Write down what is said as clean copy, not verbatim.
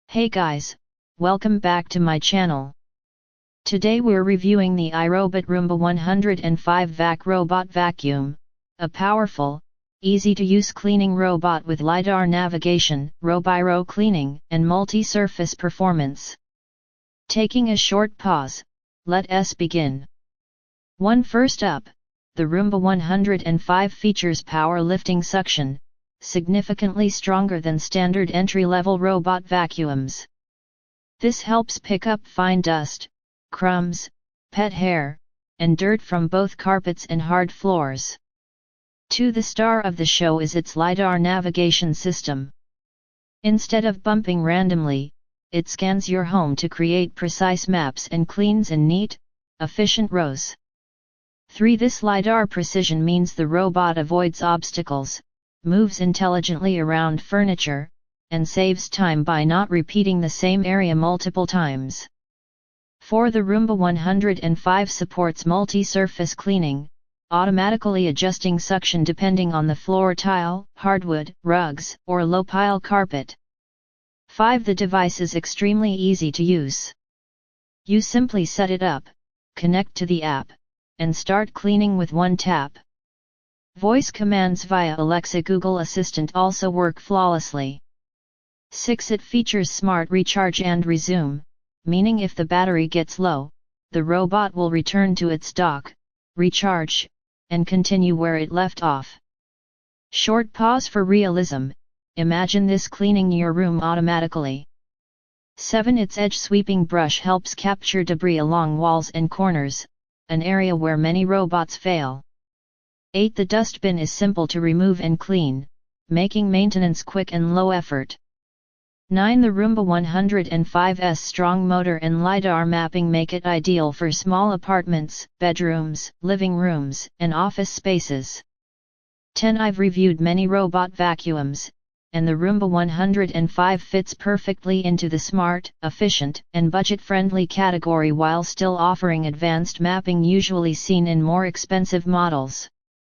Hey guys, welcome back to my channel. Today we're reviewing the iRobot Roomba 105 Vac Robot Vacuum, a powerful, easy-to-use cleaning robot with LiDAR navigation, row-by-row cleaning, and multi-surface performance. Taking a short pause, let us begin. First up, the Roomba 105 features power lifting suction, significantly stronger than standard entry-level robot vacuums. This helps pick up fine dust, crumbs, pet hair, and dirt from both carpets and hard floors. The star of the show is its LiDAR navigation system. Instead of bumping randomly, it scans your home to create precise maps and cleans in neat, efficient rows. This LiDAR precision means the robot avoids obstacles, moves intelligently around furniture, and saves time by not repeating the same area multiple times. The Roomba 105 supports multi-surface cleaning, automatically adjusting suction depending on the floor tile, hardwood, rugs, or low-pile carpet. The device is extremely easy to use. You simply set it up, connect to the app, and start cleaning with one tap. Voice commands via Alexa Google Assistant also work flawlessly. It features smart recharge and resume, meaning if the battery gets low, the robot will return to its dock, recharge, and continue where it left off. Short pause for realism, imagine this cleaning your room automatically. Its edge sweeping brush helps capture debris along walls and corners, an area where many robots fail. The dustbin is simple to remove and clean, making maintenance quick and low effort. The Roomba 105's strong motor and LiDAR mapping make it ideal for small apartments, bedrooms, living rooms, and office spaces. I've reviewed many robot vacuums, and the Roomba 105 fits perfectly into the smart, efficient, and budget-friendly category while still offering advanced mapping usually seen in more expensive models.